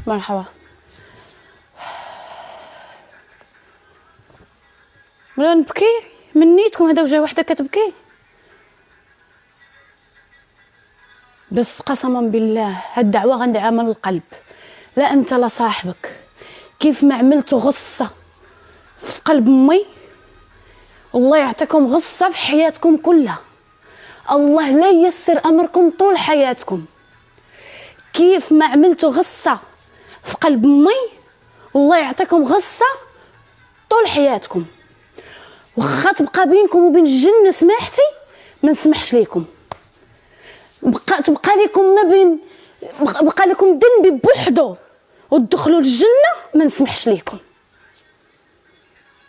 مرحبا. ولا نبكي من نيتكم؟ هذا وجه وحده كتبكي، بس قسما بالله هاد الدعوه غندعها من القلب. لا انت لا صاحبك، كيف ما عملتوا غصه في قلب امي، الله يعطيكم غصه في حياتكم كلها. الله لا ييسر امركم طول حياتكم. كيف ما عملتوا غصه في قلب امي، الله يعطيكم غصه طول حياتكم. واخا تبقى بينكم وبين الجنه سماحتي ما نسمحش ليكم، تبقى لكم ما بين، بقى لكم ذنبي بوحدو وتدخلوا الجنه ما نسمحش ليكم.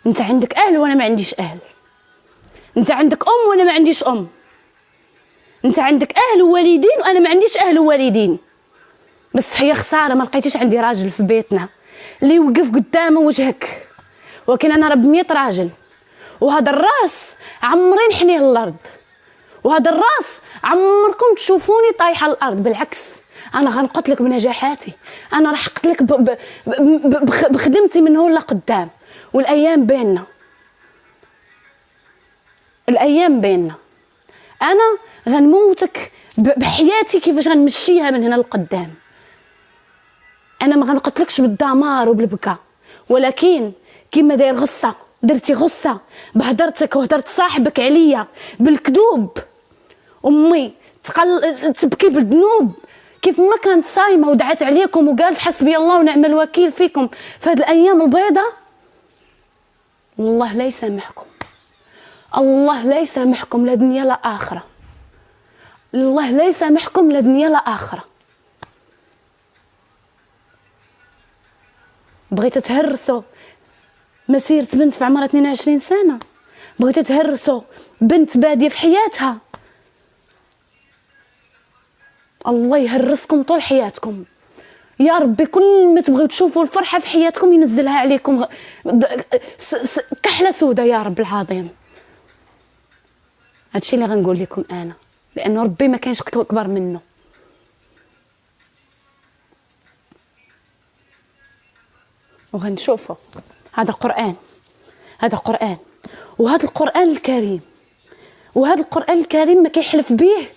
انت عندك اهل وانا ما عنديش اهل، انت عندك ام وانا ما عنديش ام، انت عندك اهل ووالدين وانا ما عنديش اهل ووالدين. بس هي خساره ما لقيتيش عندي راجل في بيتنا اللي يوقف قدام وجهك، ولكن انا رب 100 راجل. وهذا الراس عمري نحنيه الارض، وهذا الراس عمركم تشوفوني طايحه الارض. بالعكس انا غنقتلك بنجاحاتي، انا راح اقتلك بخدمتي من هون لقدام. والايام بيننا، الايام بيننا. انا غنموتك بحياتي كيفاش غنمشيها من هنا لقدام. انا ما غنقتلكش بالدمار وبالبكا، ولكن كيما داير غصه درتي غصه بهدرتك وهدرت صاحبك عليا بالكذوب. امي تبكي بالذنوب كيف ما كانت صايمه ودعت عليكم وقالت حسبي الله ونعم الوكيل فيكم في هذه الايام البيضاء. والله لا يسامحكم، الله لا يسامحكم لا دنيا لا اخره، الله لا يسامحكم لا دنيا لا اخره. بغيتوا تهرسوا مسيرة بنت في عمرها 22 سنة، بغيتوا تهرسوا بنت بادية في حياتها. الله يهرسكم طول حياتكم يا ربي. كل ما تبغيو تشوفوا الفرحة في حياتكم ينزلها عليكم كحلة سودة يا رب العظيم. هادشي اللي غنقول لكم انا، لانه ربي ما كانش كبر منه. وغنشوفوا هذا قرآن، هذا قرآن، وهذا القرآن الكريم، وهذا القرآن الكريم ما كيحلف به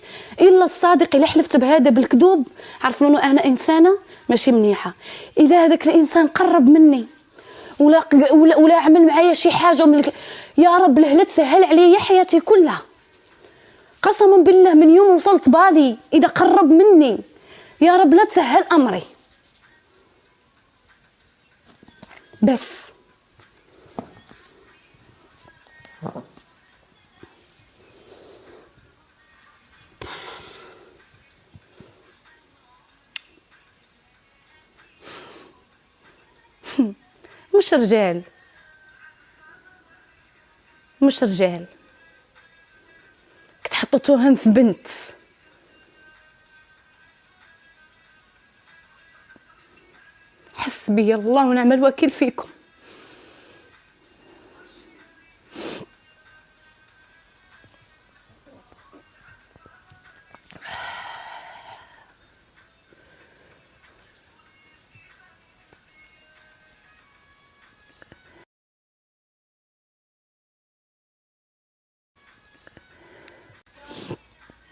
الا الصادق. الا حلفت بهذا بالكذوب عرفوا انه انا انسانه ماشي منيحه. اذا هذاك الانسان قرب مني ولا عمل معايا شي حاجه يا رب لهلا تسهل عليا حياتي كلها. قسما بالله من يوم وصلت بالي اذا قرب مني يا رب لا تسهل امري. بس مش رجال، مش رجال كتحطوا تهم في بنت. حسبي الله ونعم الوكيل فيكم.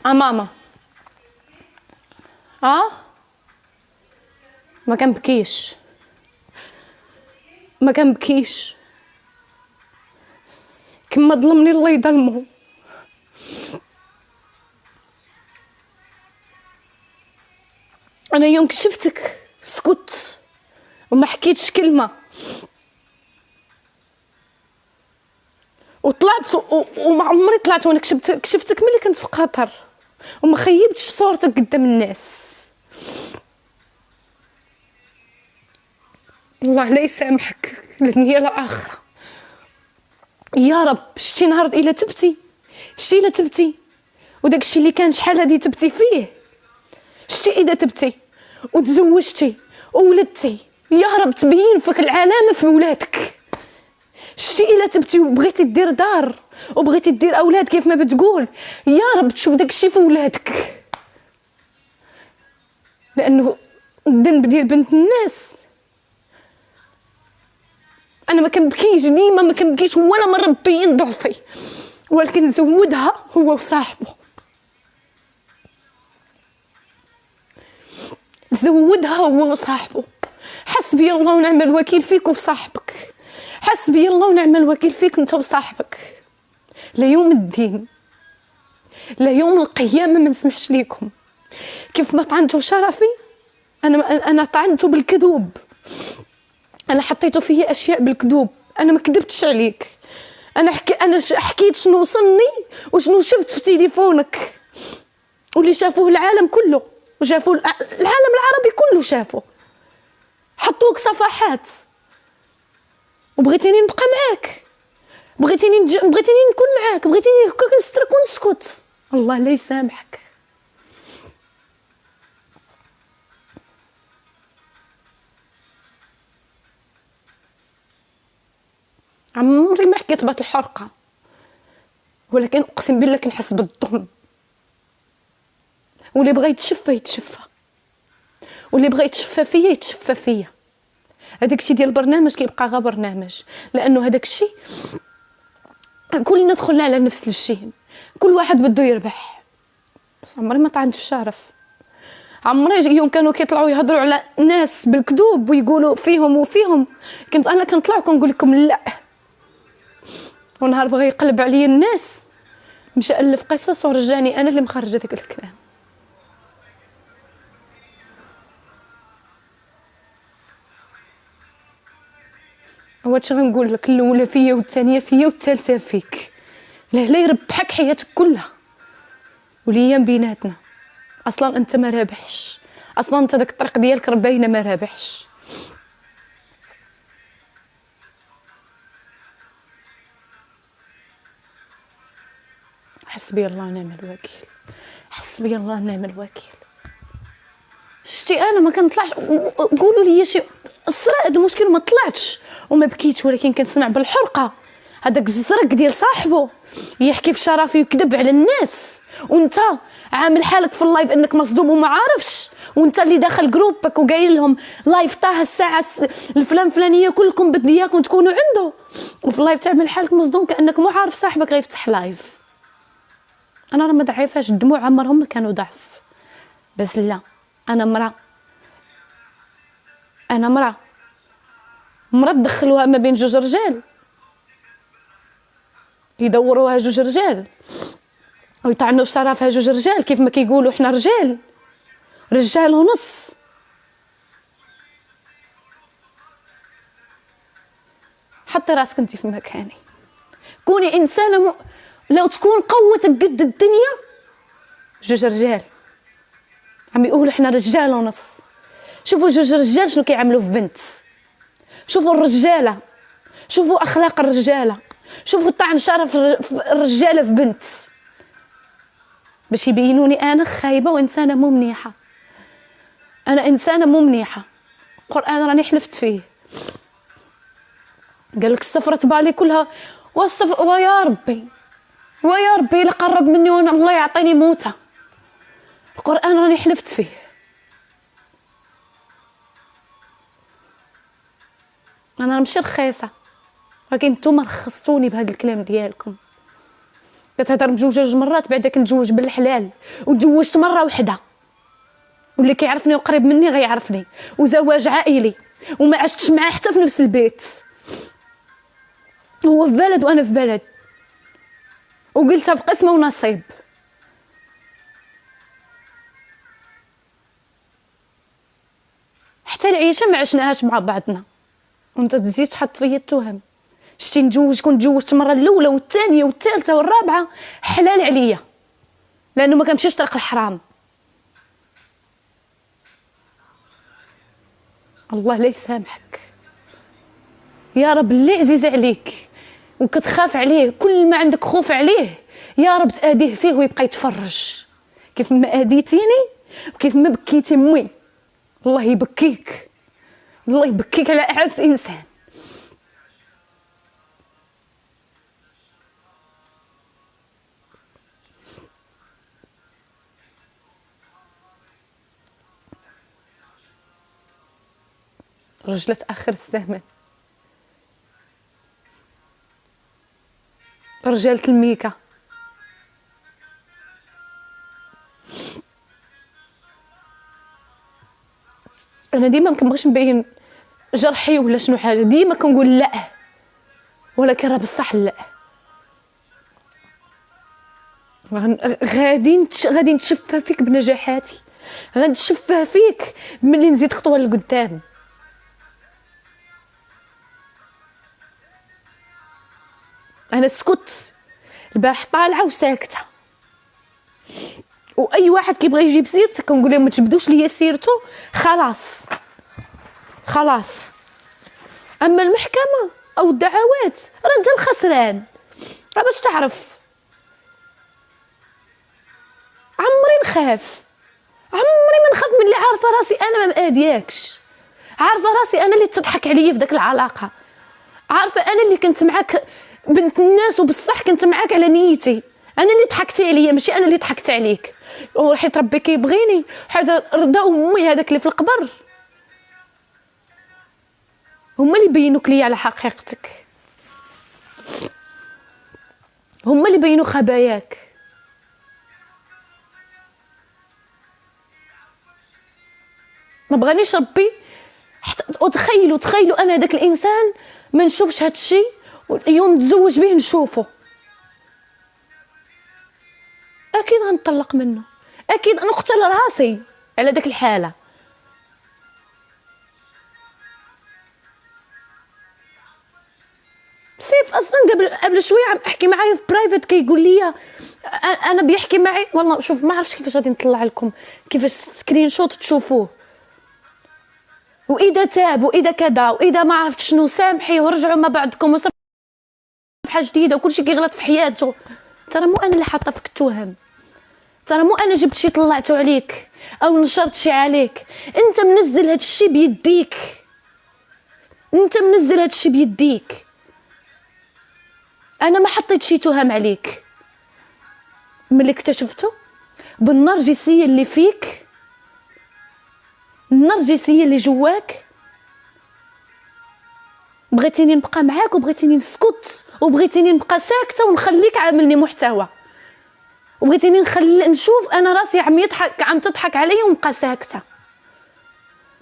ماما ما كنبكيش، ما كنبكيش. كما ظلمني الله يظلمه. انا يوم شفتك سكت وما حكيتش كلمه، وطلعت وما عمري طلعت وانا كشفتك ملي كنت في قطر، وما خيبتش صورتك قدام الناس. الله لا يسامحك لدنيا لا اخره يا رب. شتي نهار الا تبتي، شتي الا تبتي وداك الشيء اللي كان شحال هادي تبتي فيه، شتي اذا تبتي وتزوجتي وولدتي يا رب تبين فيك العلامه في ولادك. شتي الا تبتي وبغيتي دير دار وبغيتي دير اولاد كيف ما بتقول يا رب تشوف داك الشيء في ولادك، لانه الذنب ديال بنت الناس. انا ما كنبكيش ديما، ما كنبكيش ولا مره بين ضعفي، ولكن زودها هو وصاحبه، زودها هو وصاحبه. حسبي الله ونعم الوكيل فيك وفي صاحبك، حسبي الله ونعم الوكيل فيك انت وصاحبك. ليوم الدين، ليوم القيامه ما نسمحش ليكم. كيف ما طعنتوا شرفي، انا طعنته بالكذوب، انا حطيته فيه اشياء بالكذوب. انا ما كذبتش عليك، انا حكيت شنو وصلني وشنو شفت في تليفونك واللي شافوه العالم كله، وشافوا العالم العربي كله شافه. حطوك صفحات وبغيتيني نبقى معاك، بغيتيني نكون معاك، بغيتيني نسترك ونسكت. الله لا يسامحك. عمري ما حكيت بهاد الحرقه، ولكن اقسم بالله كنحس بالظلم. واللي بغى يتشفى يتشفى، واللي بغى يتشفى فيا يتشفى فيا. هذاك الشيء ديال البرنامج كيبقى غير برنامج، لانه هذاك الشيء كلنا دخلنا على نفس الشيء، كل واحد بده يربح. بس عمري ما طعنت في شرف. عمري يوم كانوا كيطلعوا يهضروا على ناس بالكذوب ويقولوا فيهم وفيهم، كنت انا كنطلع وكنقول لكم لا. ونهار بغى يقلب عليا الناس مشى الف قصص ورجعني انا اللي مخرجه داك الكلام. هادشي غنقول لك، الاولى فيا والثانيه فيا والثالثه فيك. لا يربحك حياتك كلها وليام بيناتنا. اصلا انت ما رابحش، اصلا انت داك الطريق ديالك باينه ما رابحش. حسبي الله ونعم الوكيل، حسبي الله ونعم الوكيل. شتي انا ما كنطلعش، قولوا لي شي صرا هذا المشكل ما طلعتش وما بكيتش، ولكن كنسمع بالحرقه هذاك الزرق ديال صاحبه يحكي في شرفي ويكذب على الناس، وانت عامل حالك في اللايف انك مصدوم وما عارفش، وانت اللي داخل جروبك وقايل لهم لايف طه الساعه الفلان فلانيه كلكم بدي اياكم تكونوا عنده، وفي اللايف تعمل حالك مصدوم كانك مو عارف صاحبك غيفتح لايف. انا راه ما ضعيفاش، الدموع عمرهم ما كانوا ضعف، بس لا، انا مرة دخلوها ما بين جوج رجال، يدوروها جوج رجال ويطعنوا في شرفها جوج رجال، كيف ما كيقولوا احنا رجال ونص. حطي راسك انت في مكاني، كوني انسانه لو تكون قوتك قد الدنيا. جوج رجال عم يقولوا احنا رجال ونص. شوفوا جوج رجال شنو كيعملوا في بنت، شوفوا الرجاله، شوفوا اخلاق الرجاله، شوفوا طعن شرف الرجاله في بنت، باش يبينوني انا خايبه وانسانه مو منيحه. انا انسانه مو منيحه، القران راني حلفت فيه. قال لك استفرت بالي كلها ويا ربي لا قرب مني وانا الله يعطيني موته. القران راني حلفت فيه. انا ماشي رخيصه، ولكن نتوما رخصتوني بهذا الكلام ديالكم. كتهضر مجوجه جوج مرات بعدا كنتزوج بالحلال، وتزوجت مره واحده، واللي كيعرفني وقريب مني غيعرفني، وزواج عائلي، وما عشتش معاه حتى في نفس البيت. هو في بلد وانا في بلد، وقلتها في قسمه ونصيب. حتى العيشه ما عشناهاش مع بعضنا، وانت تزيد تحط فيا التهم. شتي نتزوج، كنت تزوجت المره الاولى والثانيه والثالثه والرابعه حلال عليا، لانه ما كنمشيش طريق الحرام. الله لا يسامحك يا رب، اللي عزيز عليك وكتخاف عليه، كل ما عندك خوف عليه يا رب تأديه فيه ويبقى يتفرج. كيف ما أديتيني وكيف ما بكيتي امي، الله يبكيك، الله يبكيك على أعز إنسان. رجلة اخر الزمان، رجالة الميكا. انا ديما مكنبغيش نبين جرحي ولا شنو حاجه، ديما كنقول لا، ولكن راه بصح لا. غادي نتشفى فيك بنجاحاتي، غنتشفى فيك ملي نزيد خطوه لقدام. انا سكت البارح طالعه وساكته، واي واحد كيبغي يجيب سيرتك كنقول لهم ما تجبدوش ليا سيرته، خلاص. اما المحكمه او الدعوات راه انت الخسران. راه باش تعرف، عمري نخاف، عمري ما نخاف من اللي عارفه راسي انا ما مادياكش، عارفه راسي انا اللي تضحك عليا في داك العلاقه، عارفه انا اللي كنت معاك بنت الناس وبصح كنت معاك على نيتي، انا اللي ضحكتي عليا ماشي انا اللي ضحكت عليك. وحيت ربي كيبغيني، حيت رضا امي هذاك اللي في القبر هما اللي بينوك لي على حقيقتك، هما اللي بينوا خباياك. ما بغانيش ربي حتى تخيلوا انا داك الانسان ما نشوفش هذا الشيء، واليوم تزوج به نشوفه، اكيد غنطلق منه، اكيد نقتل راسي على داك الحاله. سيف اصلا قبل شويه عم احكي معايا في برايفت كيقول لي انا بيحكي معي، والله شوف ما عرفتش كيفاش غادي نطلع لكم كيفاش سكرين شوت تشوفوه، واذا تاب واذا كذا واذا ما عرفت شنو سامحي ورجعوا ما بعدكم وصفحه جديده وكلشي كيغلط في حياته. ترى مو انا اللي حاطه فيك التهم، ترى مو انا جبت شي طلعتو عليك او نشرت شي عليك، انت منزل هاد الشي بيديك، انت منزل هاد الشي بيديك، انا ما حطيت شي تهم عليك. ملي اكتشفتو بالنرجسيه اللي فيك، النرجسيه اللي جواك، بغيتيني نبقى معاك وبغيتيني نسكت وبغيتيني نبقى ساكته ونخليك عاملني محتوى، وبغيتيني نشوف انا راسي عم تضحك عليا ونبقى ساكته،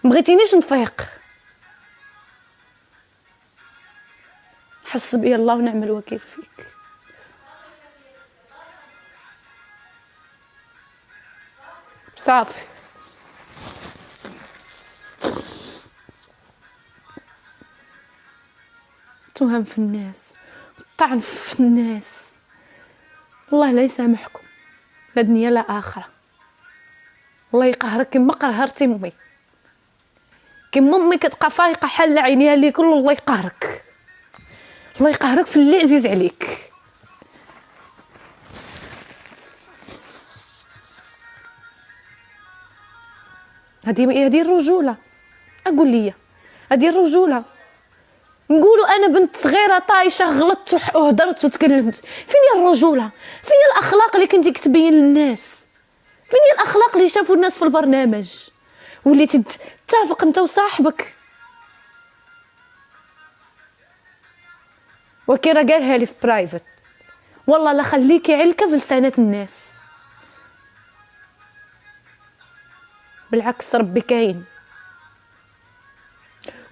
بغيتينيش نفيق. حسبي الله ونعم الوكيل فيك. صافي تهم في الناس، طعن في الناس، الله لا يسامحكم لا دنيا لا آخرة. الله يقهرك كما قهرتي امي، كما امي كتبقى فايقه حاله عينيها لي كل. الله يقهرك، الله يقهرك في اللي عزيز عليك. هذه الرجوله، اقول لي هذه الرجوله. نقولوا انا بنت صغيره طايشه غلطت وهضرت وتكلمت، فين هي الرجوله؟ فين هي الاخلاق اللي كنتي كتبين للناس؟ فين هي الاخلاق اللي شافوا الناس في البرنامج وليتي تتفق انت وصاحبك؟ وكيرا قالها لي في برايفت، والله لا خليكي علكه في لسانة الناس، بالعكس ربي كاين،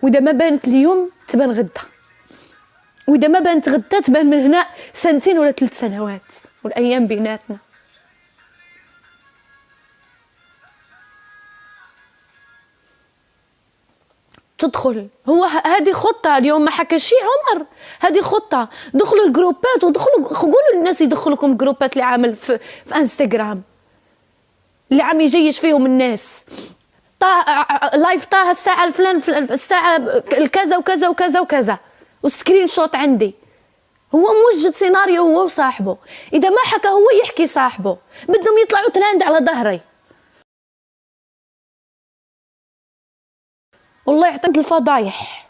واذا ما بانت اليوم تبان غدا، واذا ما بانت غدا تبان من هنا 2 ولا 3 سنوات، والايام بيناتنا. تدخل هو هذه خطه، اليوم ما حكى شي عمر، هذه خطه. دخلوا الجروبات ودخلوا قولوا للناس يدخلوكم جروبات اللي عامل في انستغرام اللي عم يجيش فيهم الناس. لايف طه الساعه الفلان الساعه الكذا وكذا وكذا وكذا، والسكرين شوت عندي. هو موجد سيناريو هو وصاحبه، اذا ما حكى هو يحكي صاحبه، بدهم يطلعوا ترند على ظهري. والله يعطيك الفضايح.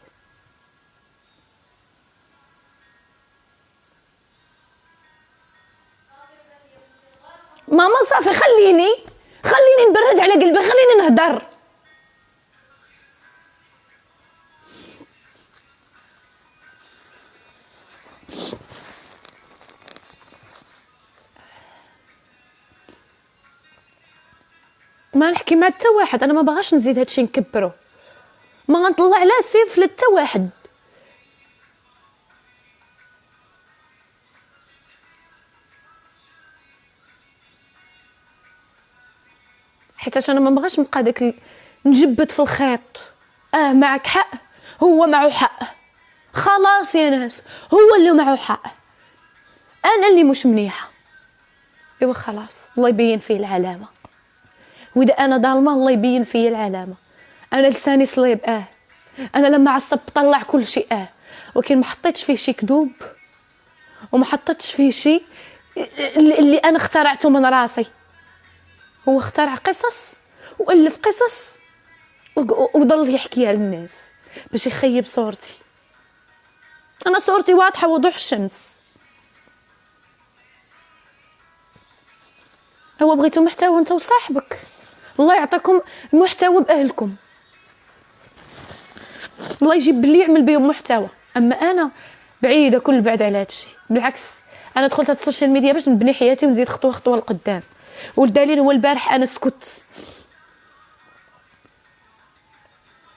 ماما صافي خليني نبرد على قلبي، خليني نهدر. ما نحكي مع حتى واحد، انا ما باغاش نزيد هادشي نكبرو، ما غنطلع لا سيف لا حتى واحد. حيت انا ما بغاش نبقى داك نجبد في الخيط. معك حق، هو معه حق، خلاص يا ناس، هو اللي معه حق، انا اللي مش منيحه. ايوا خلاص، الله يبين فيه العلامه، واذا انا ظالمه الله يبين فيه العلامه. انا لساني صليب، انا لما عصب طلع كل شيء، ولكن ما حطيتش فيه شي كذوب، وما حطيتش فيه شي اللي انا اخترعته من راسي. هو اخترع قصص والف قصص وضل يحكيها للناس باش يخيب صورتي. انا صورتي واضحه وضوح الشمس. هو بغيتو محتوى انت وصاحبك، الله يعطيكم المحتوى باهلكم، الله يجيب اللي يعمل بهم محتوى. اما انا بعيده كل بعد على هادشي. بالعكس، انا دخلت على السوشيال ميديا باش نبني حياتي ونزيد خطوه خطوه لقدام. والدليل هو البارح انا سكت.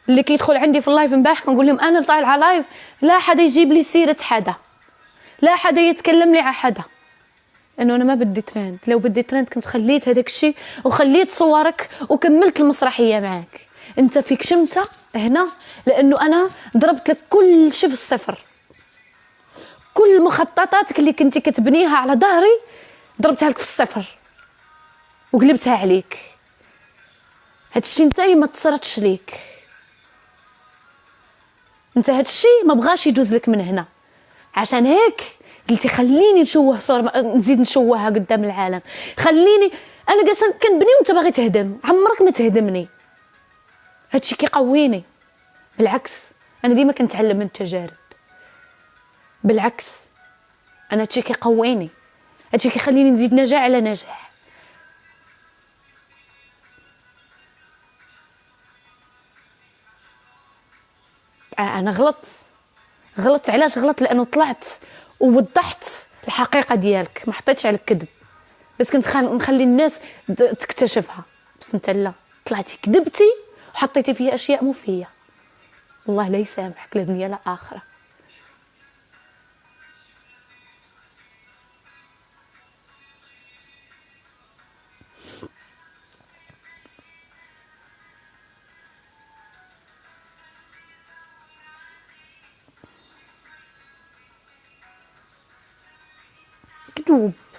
اللي كيدخل عندي في اللايف امبارح كنقول لهم انا طالعه لايف، لا حدا يجيب لي سيره حدا، لا حدا يتكلم لي على حدا، انه انا ما بدي ترند. لو بدي ترند كنت خليت هذاك الشيء وخليت صورك وكملت المسرحيه معك. انت فيك شمته هنا لانه انا ضربت لك كل شيء في الصفر. كل مخططاتك اللي كنتي كتبنيها على ظهري ضربتها لك في الصفر وقلبتها عليك. هادشي نتايا ما تصرتش ليك، انت هادشي ما بغاش يجوز لك من هنا. عشان هيك قلتي خليني نشوه صور، نزيد نشوهها قدام العالم. خليني انا جالسه كنبني وانت باغي تهدم. عمرك ما تهدمني، هادشي كيقويني. بالعكس، انا ديما كنتعلم من التجارب. بالعكس، انا هادشي كيقويني، هادشي كيخليني نزيد نجاح على نجاح. انا غلطت. علاش غلط؟ لانه طلعت ووضحت الحقيقه ديالك، ما حطيتش على الكذب، بس كنت نخلي الناس تكتشفها. بس انت لا، طلعتي كذبتي وحطيتي فيها اشياء مو فيا. الله لا يسامحك لا دنيا لا اخره.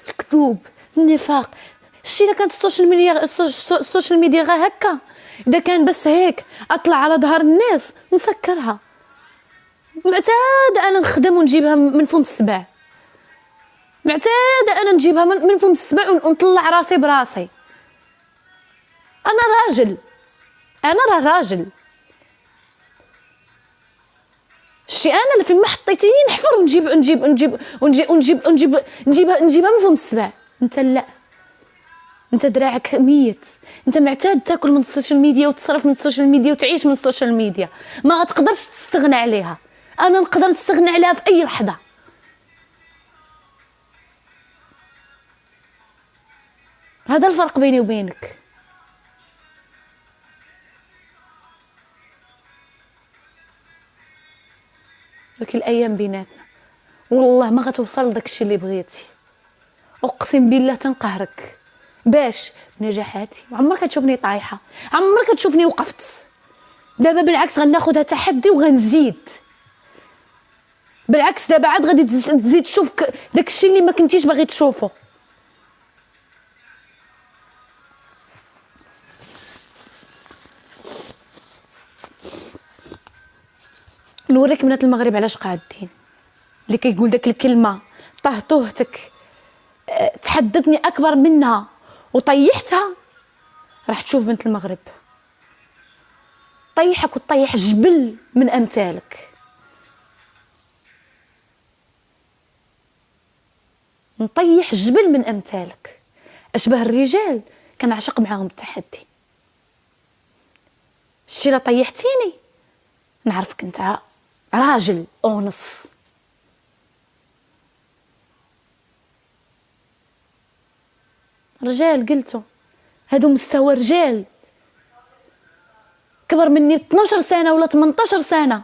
الكذوب، النفاق، الشيء اللي كانت السوشيال ميديا غير هكا. اذا كان بس هيك اطلع على ظهر الناس نسكرها. معتاده انا نخدم ونجيبها من فم السبع، معتاده انا نجيبها من فم السبع ونطلع راسي براسي. انا راجل، انا راجل. الشيء انا اللي فين ما حطيتيني نحفر ونجيبها من فم السبع. انت لا، انت دراعك ميت، انت معتاد تاكل من السوشيال ميديا وتصرف من السوشيال ميديا وتعيش من السوشيال ميديا، ما غتقدرش تستغنى عليها. انا نقدر نستغنى عليها في اي لحظه. هذا الفرق بيني وبينك. ولكن الايام بيناتنا والله ما غتوصل لداك الشيء اللي بغيتي. اقسم بالله تنقهرك باش نجاحاتي. عمرك تشوفني طايحه، عمرك تشوفني وقفت. دابا بالعكس غناخذها تحدي وغنزيد. بالعكس دابا عاد غادي تزيد تشوف داك الشيء اللي ما كنتيش باغي تشوفه. نوريك بنات المغرب علاش قادين. اللي كيقول داك الكلمه طهطوهتك تحدثني اكبر منها وطيحتها، راح تشوف بنت المغرب طيحك وطيح جبل من امثالك. نطيح جبل من امثالك. اشبه الرجال كنعشق معاهم التحدي. الشي لا طيحتيني نعرفك انت راجل اونص. رجال قلتو، هادو مستوى رجال كبر مني ب 12 سنه ولا 18 سنه.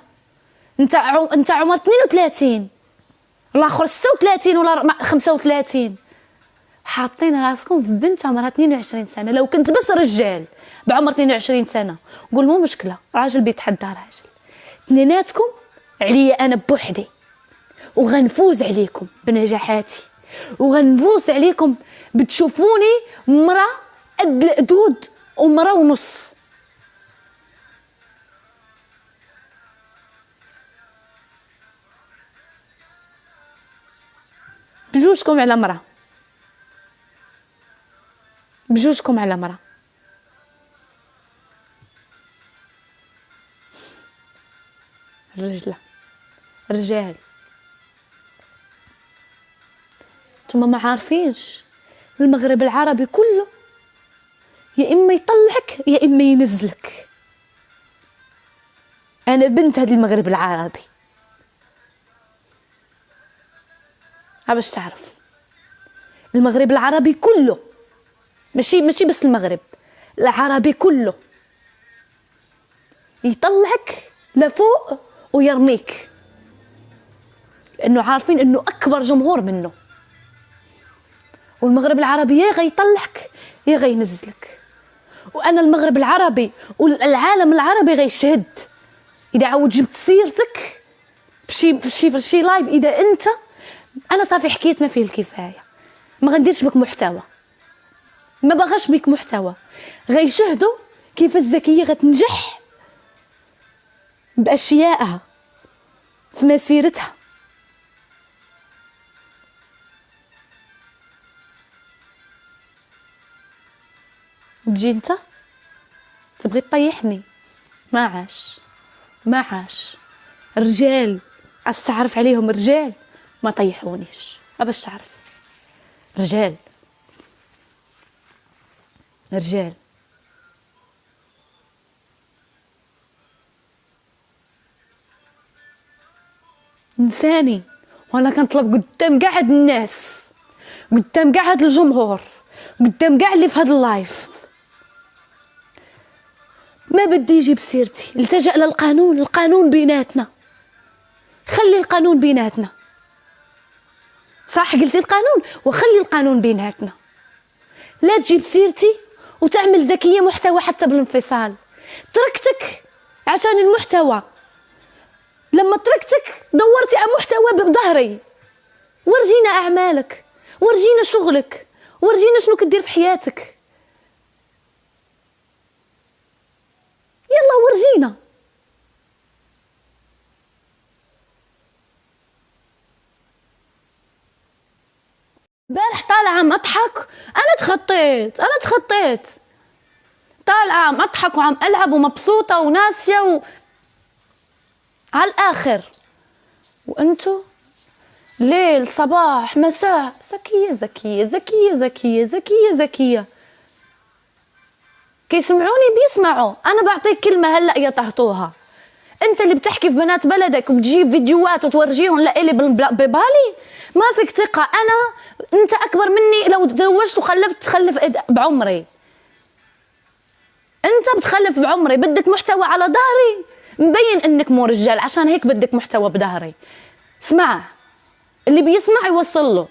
انت عمر 32، الاخر 36 ولا 35. حاطين راسكم في بنت عمرها 22 سنه. لو كنت بس رجال بعمر 22 سنه قول مو مشكله، راجل بيتحدى راجل. اثنيناتكم عليا انا بوحدي، وغنفوز عليكم بنجاحاتي، وغنفوز عليكم بتشوفوني مرة قد القدود ومرة ونص. بجوجكم على مرة، بجوجكم على مرة. رجال نتوما ما عارفينش المغرب العربي كله يا اما يطلعك يا اما ينزلك. انا بنت هذا المغرب العربي، باش تعرف المغرب العربي كله، ماشي بس المغرب العربي كله، يطلعك لفوق ويرميك، لانه عارفين انه اكبر جمهور منه. والمغرب العربي يا غيطلعك يا غينزلك. وانا المغرب العربي والعالم العربي غيشهد اذا عاود جبت سيرتك بشي لايف. اذا انت انا صافي حكيت ما فيه الكفايه، ما غنديرش بك محتوى، ما بغاش بك محتوى. غيشهدوا كيف الزكيه غتنجح باشيائها في مسيرتها. تجي انت تبغي تطيحني، ما عاش. رجال تعرف عليهم رجال ما طيحونيش، باش تعرف. رجال انساني. وانا كنطلب قدام قاع هاد الناس، قدام قاع هاد الجمهور، قدام قاع اللي في هاد اللايف، ما بدي يجيب سيرتي. التجأ للقانون، القانون بيناتنا، خلي القانون بيناتنا. صح قلتي القانون، وخلي القانون بيناتنا. لا تجيب سيرتي وتعمل ذكية محتوى حتى بالانفصال. تركتك عشان المحتوى، لما تركتك دورتي على محتوى بظهري. ورجينا أعمالك، ورجينا شغلك، ورجينا شنو كدير في حياتك. يلا ورجينا. البارح طالعه مضحك، انا تخطيت طالعه مضحك وعم العب ومبسوطه وناسيه على الاخر. وانتو ليل صباح مساء ذكيه. كيسمعوني بيسمعوا. انا بعطيك كلمه هلا يا طهطوها، انت اللي بتحكي في بنات بلدك وبتجيب فيديوهات وتورجيهم لإلي ببالي، ما فيك ثقه. انت اكبر مني، لو تزوجت وخلفت تخلف بعمري. انت بتخلف بعمري، بدك محتوى على ظهري، مبين انك مو رجال، عشان هيك بدك محتوى بظهري. اسمع، اللي بيسمع يوصل له.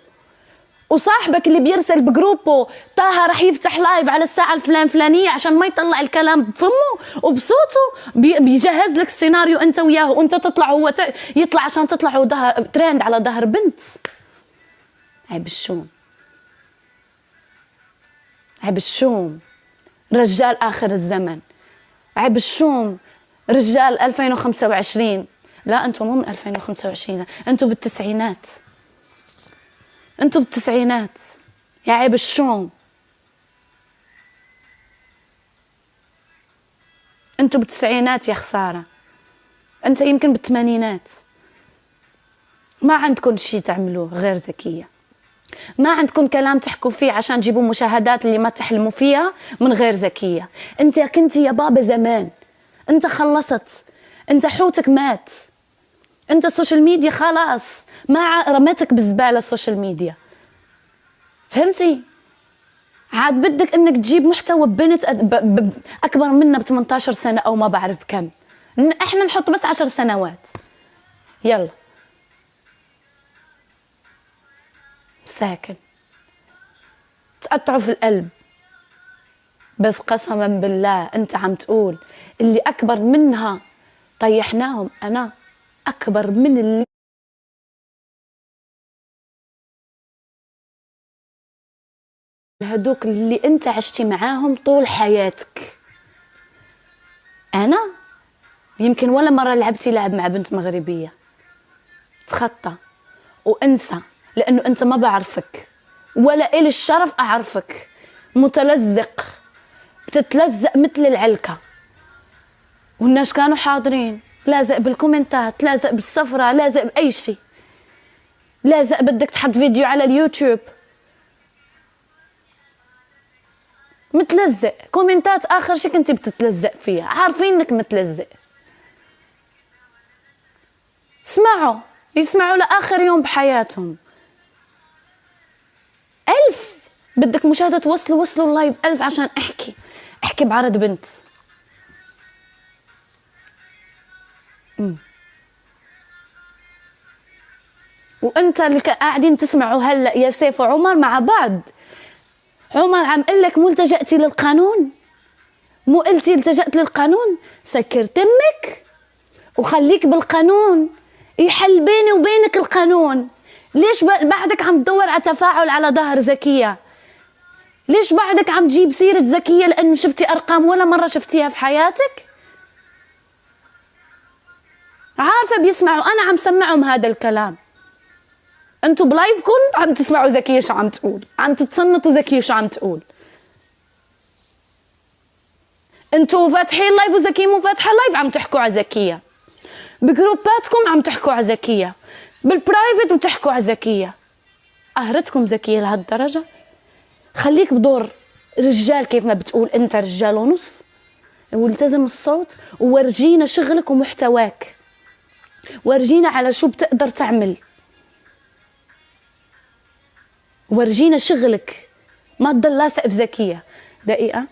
وصاحبك اللي بيرسل بجروبه طه راح يفتح لايف على الساعه الفلانيه عشان ما يطلع الكلام بفمه وبصوته، بيجهز لك السيناريو انت وياه، وانت تطلع وهو يطلع عشان تطلعوا ترند على ظهر بنت. عيب الشوم رجال اخر الزمن. عيب الشوم رجال 2025. لا انتم مو من 2025، انتم بالتسعينات. يا عيب الشوم. انتم بالتسعينات يا خسارة. انت يمكن بالثمانينات. ما عندكم شي تعملوه غير ذكية، ما عندكم كلام تحكوا فيه عشان تجيبوا مشاهدات اللي ما تحلموا فيها من غير ذكية. انت كنتي يا بابا زمان، انت خلصت، انت حوتك مات، انت السوشيال ميديا خلاص ما رمتك بالزبالة. السوشيال ميديا فهمتي؟ عاد بدك انك تجيب محتوى بنت اكبر منا ب 18 سنه او ما بعرف بكم. احنا نحط بس 10 سنوات. يلا ساكن تقطعوا في القلب. بس قسما بالله انت عم تقول اللي اكبر منها طيحناهم. انا اكبر من اللي هدوك اللي انت عشتي معاهم طول حياتك. انا يمكن ولا مرة لعبتي لعب مع بنت مغربية. تخطى وانسى، لانه انت ما بعرفك ولا إلي الشرف اعرفك. متلزق، بتتلزق مثل العلكة. والناس كانوا حاضرين، لازق بالكومنتات، لازق بالسفرة، لازق بأي شيء، لازق بدك تحط فيديو على اليوتيوب، متلزق كومنتات. آخر شيء كنتي بتتلزق فيها، عارفين انك متلزق. يسمعوا لآخر يوم بحياتهم. 1000 بدك مشاهدة، وصلوا اللايف 1000 عشان احكي بعرض بنت. وانت اللي قاعدين تسمعوا هلا يا سيف وعمر مع بعض. عمر عم قل لك مو التجأتي للقانون، مو قلتي التجأت للقانون. سكر تمك وخليك بالقانون، يحل بيني وبينك القانون. ليش بعدك عم تدور على تفاعل على ظهر زكية؟ ليش بعدك عم تجيب سيرة زكية لأنه شفتي أرقام ولا مرة شفتيها في حياتك؟ عارفة بيسمعوا، أنا عم سمعهم هذا الكلام. انتوا بلايفكم عم تسمعوا زكية شو عم تقول، عم تتصنتوا زكية شو عم تقول. انتوا فاتحين لايف وزكية مو فاتحة لايف عم تحكوا على زكية. بجروباتكم عم تحكوا على زكية، بالبرايفت بتحكوا على زكية. قهرتكم زكية لهالدرجة؟ خليك بدور رجال كيف ما بتقول انت، رجال ونص، والتزم الصوت وورجينا شغلك ومحتواك، ورجينا على شو بتقدر تعمل، ورجينا شغلك، ما تضل لاصق في زكية. دقيقة.